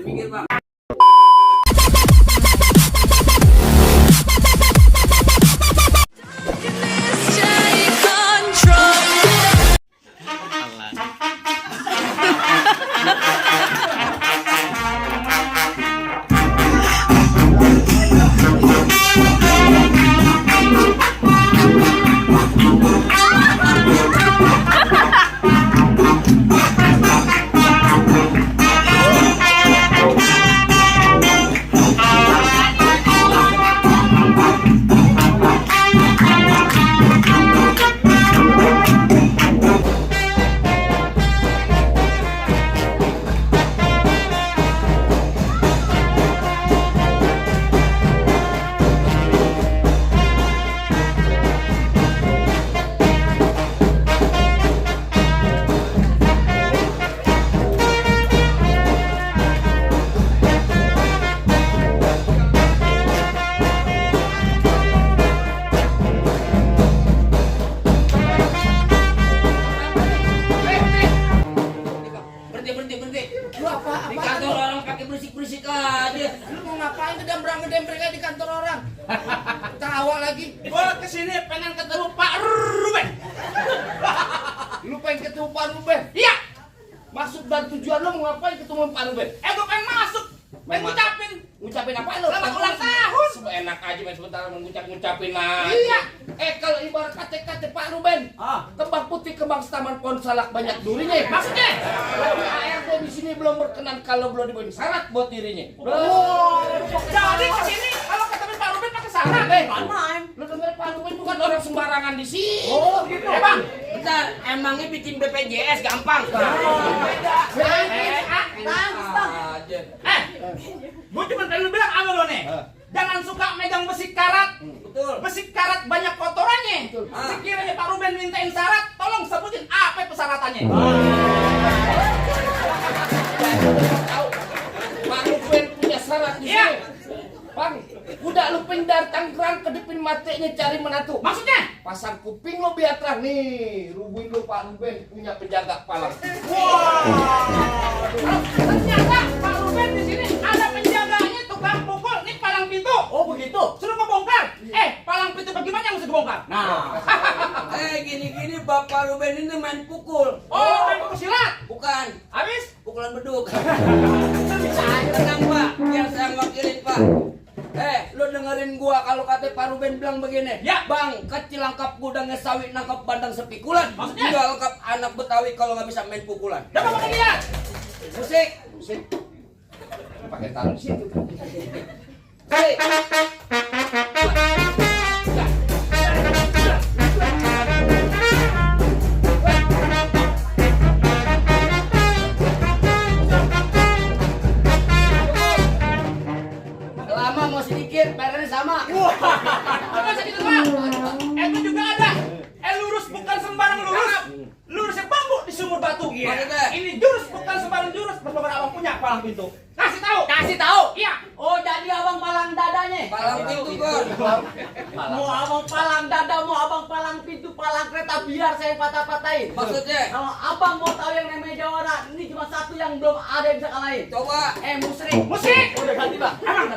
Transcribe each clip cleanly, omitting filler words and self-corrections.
pinggir, Pak. Di kantor orang pakai berisik-berisik aja. Lu mau ngapain ngedembreng aja di kantor orang? Tawa lagi. Gua kesini pengen ketemu Pak Ruben. Lu pengen ketemu Pak Ruben? Iya. Masuk dan tujuan lu mau ngapain ketemu Pak Ruben? Gua pengen masuk. Pengen ngucapin. Ngucapin apa lu? Selamat ulang tahun. Enak aja main sebentar ngucapin aja. Iya. Kalau ibarat kata Pak Ruben, kembang putih kembang taman pohon salak banyak durinya. Maksudnya? ART di sini belum berkenan kalau belum dibuat syarat buat dirinya. Jadi kesini kalau ketemu Pak Ruben pakai syarat. Lu denger Pak Ruben bukan orang sembarangan di sini. Oh, gitu. Bang. Bentar, emangnya bikin BPJS gampang? Gue cuma pengen bilang sama lo nih. Jangan suka megang besi karat. Betul. Besi karat banyak kotorannya. Sekiranya Pak Ruben mintain syarat, tolong sebutin apa persyaratannya. Tahu Pak Ruben punya syarat di Iya. sini. Bang, udah lu pindah Tangerang ke depan matenya cari menantu. Maksudnya? Pasang kuping lo biar terang nih. Rubuin lu Pak Ruben punya penjaga palang. Ternyata Pak Ruben di sini ada penjaganya tukang pukul. Nih palang pintu. Oh begitu? Suruh ngebongkar. Palang pintu bagaimana yang mesti dibongkar? Nah, gini-gini Bapak Ruben ini main pukul. Oh, main pukul silat. Bukan, Habis? pukulan beduk. Tenang Pak, biar saya wakilin Pak. Lu dengerin gua kalau kata Pak Ruben bilang begini. Ya. Bang, kecil langkap gudangnya sawit nangkap bandang sepikulan. Maksudnya? Juga lengkap anak Betawi kalau nggak bisa main pukulan. Coba pakai dia. Musik. Musik. Pakai taruh di situ. Kali. Lama mau sedikit, bayarnya sama. Coba sedikit Pak. Itu juga ada. Lurus bukan sembarang lurus. Lurusnya bambu di sumur batu. Maksudnya? Ini jurus bukan sembarang jurus. Berbagai abang punya palang pintu. Kasih tahu. Kasih tahu. Iya. Oh, jadi abang palang dadanya. Palang pintu kan. Mau abang palang dada, mau abang palang pintu, palang kereta biar saya patah-patahin. Maksudnya? Kalau abang mau tahu yang namanya Jawara, ini cuma satu yang belum ada yang bisa kalahin. Coba. Musrik. Musik. Udah ganti Pak. Emang.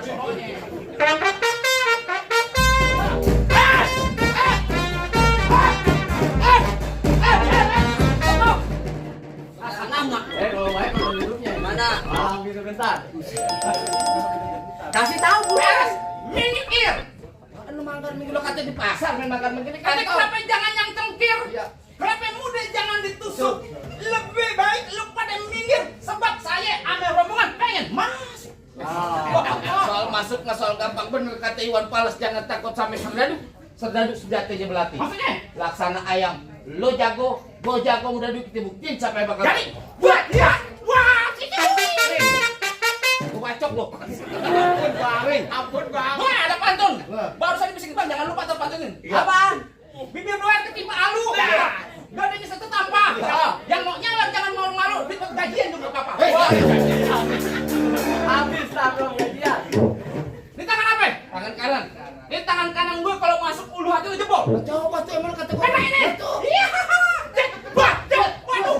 Nama. Kalau main kalau hidupnya Mana? palang gitu bentar. Kasih tahu Bu. Beres. Minggir. Lu makan minggu lo kata di pasar main makan begini Kata kantor. kenapa jangan yang cengkir? Iya. Kenapa muda jangan ditusuk? Lebih baik lu pada minggir. Sebab saya ame rombongan pengen masuk. Soal masuk nggak soal gampang bener kata Iwan Fals, jangan takut sampai serdadu. Serdadu sejatinya belati. Maksudnya? Laksana ayam. Lo jago, gue jago, udah kita buktiin siapa yang bakal. Jadi buat dia. Wah, Gue bacok lo. Ampun Baring. Ampun Bang. wah ada pantun. Barusan dibisikin Bang, jangan lupa pantunin. Apaan? Bibir doer ketimpa alu. Gadanya satu tanpa. Yang mau nyawar jangan malu-malu. Dapat gajian juga apa-apa. Habis lah belum gajian. Ini tangan apa? Tangan kanan. Ini tangan kanan gue kalau masuk ulu hati lu jebol. Coba tuh emang kata gue. Karena ini. Iya. Waduh.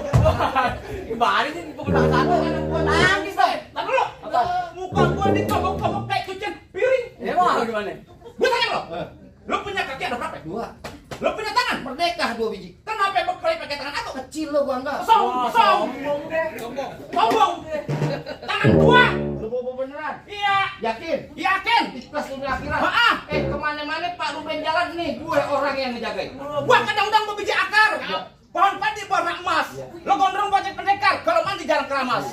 Gimana sih penggunaan satu? Nangis deh. Tahan dulu. nih? Gue tanya lo, lo punya kaki ada berapa? 2. Lo punya tangan? Merdeka 2 biji. Kenapa bekali pakai tangan aku? Kecil lo gua enggak. Sombong deh. Sombong. Tangan 2. Lu mau beneran? Iya. Yakin? Yakin? Ikhlas dunia akhirat. Maaf. Kemana-mana Pak Ruben jalan nih, gue orang yang ngejagain. Gua kadang-kadang mau biji akar. Pohon padi warna emas. Lo gondrong wajib pendekar. Kalau mandi jarang keramas.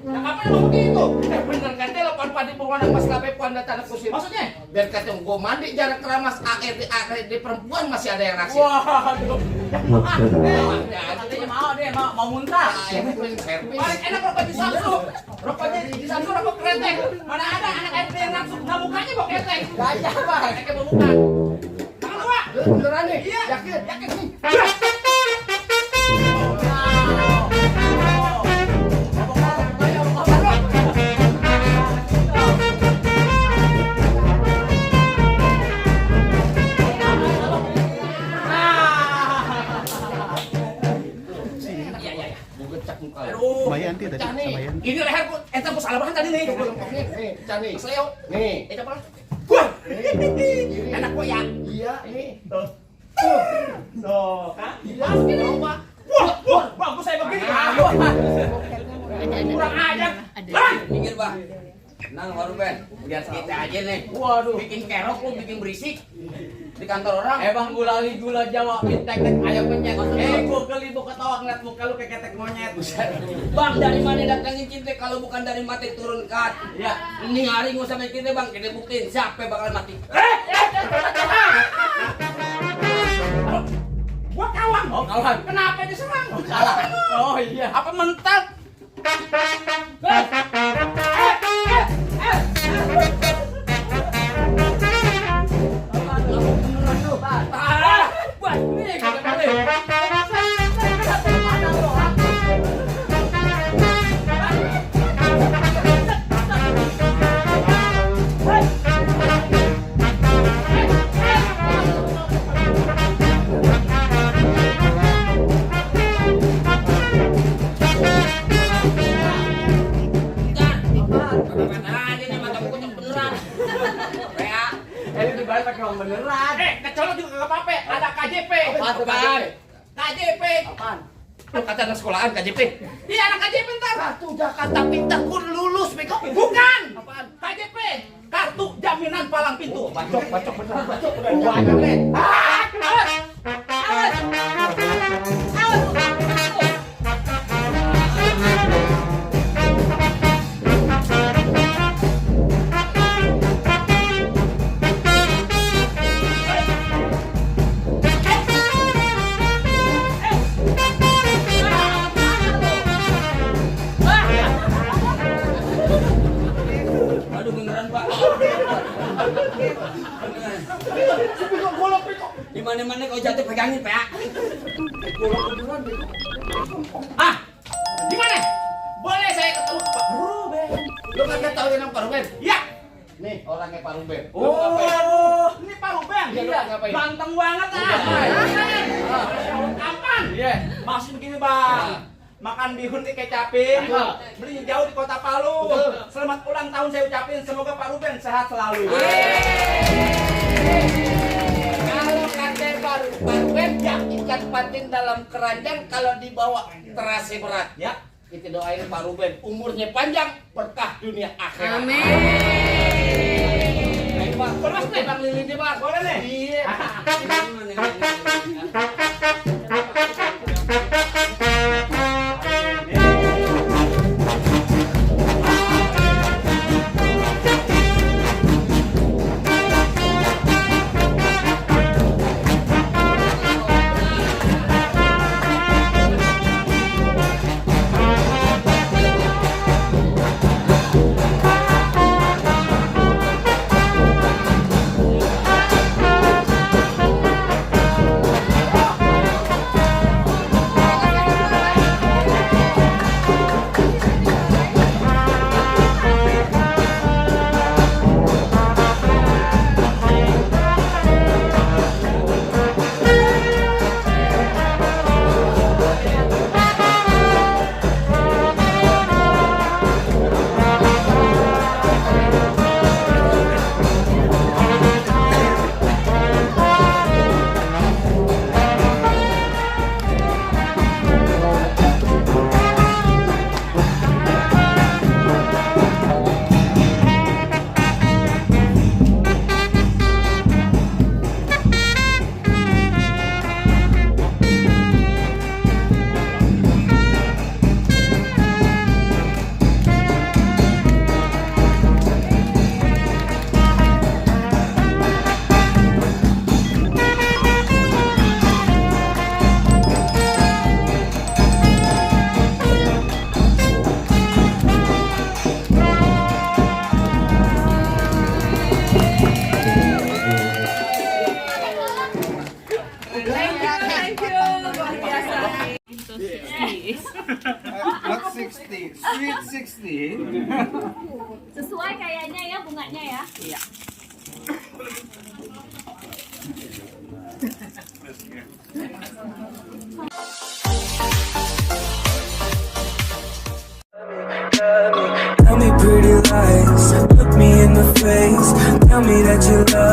Ya kapan emang begitu? Bener kan dia pohon padi berwarna emas lape panda tanah kusir. Maksudnya? Biar kata gue mandi jarang keramas, ARD perempuan masih ada yang naksir. Waduh. Mau deh, mau muntah. Paling enak rokok di Samsu. Rokoknya di Samsu rokok kretek. Mana ada anak RT yang nafsu. Nah mukanya bawa kretek. Gajah, Bang. Kayak bawa muka. Tangan 2. Beneran nih? Iya. Yakin? Yakin nih. Mayanti tadi sama Yanti. Ini leher gua. Ente gua salah bahan tadi nih. Nih, cani. Kesleo. Nih. Coba. Wah. Enak gua ya. Iya, nih. Tuh, kan? Iya, coba. Wah, bagus saya begini. Kurang ajar. Minggir, Bang. Nang baru Ben, biar kita aja nih. Waduh. Bikin kerok lu, bikin berisik di kantor orang. Bang gulali gula Jawa tek ayam penyet. Gua geli gua ketawa ngeliat muka lu kayak ketek monyet. Bang, dari mana datangin cinta kalau bukan dari mati turun kat? Ya. Ini hari nggak sampai cinta Bang, kita buktiin siapa yang bakal mati. Gua kawan. Oh, kawan. Kenapa diserang? Salah. Oh iya. Apa mental? Beneran. Kecolok juga gak apa-apa. Ada KJP. Apaan? KJP. Apaan? Lu kata anak sekolahan KJP. Iya anak KJP ntar. Kartu Jakarta Pintar pun lulus, bego. Bukan. Apaan? KJP. Kartu jaminan palang pintu. Bacok beneran, bacok. Banyak deh. Awas. Awas. Awas. Aduh beneran Pak. Di mana-mana kau jatuh pegangin Pak. Ah, di mana? Boleh saya ketemu Pak Ruben? Lu kagak tahu yang Pak Ruben? Ya. Nih, orangnya Pak Ruben. Lu Oh, ngapain? ini Pak Ruben. Iya, lu ngapain? Ganteng banget ah. Kapan? Iya. Masih begini bang. Makan bihun dikecapin, belinya jauh di kota Palu. Betul. Selamat ulang tahun saya ucapin, semoga Pak Ruben sehat selalu. Kalau kata Pak Ruben, ya ikan patin dalam keranjang kalau dibawa terasa berat. Ya. Kita doain Pak Ruben umurnya panjang, berkah dunia akhirat. Amin. Baik Pak, Boleh Mas nih? Bang Lili Pak. Boleh nih? Iya. Sweet 16. Sesuai kayaknya ya bunganya ya. Iya. Tell me pretty lies, look me in the face. Tell me that you love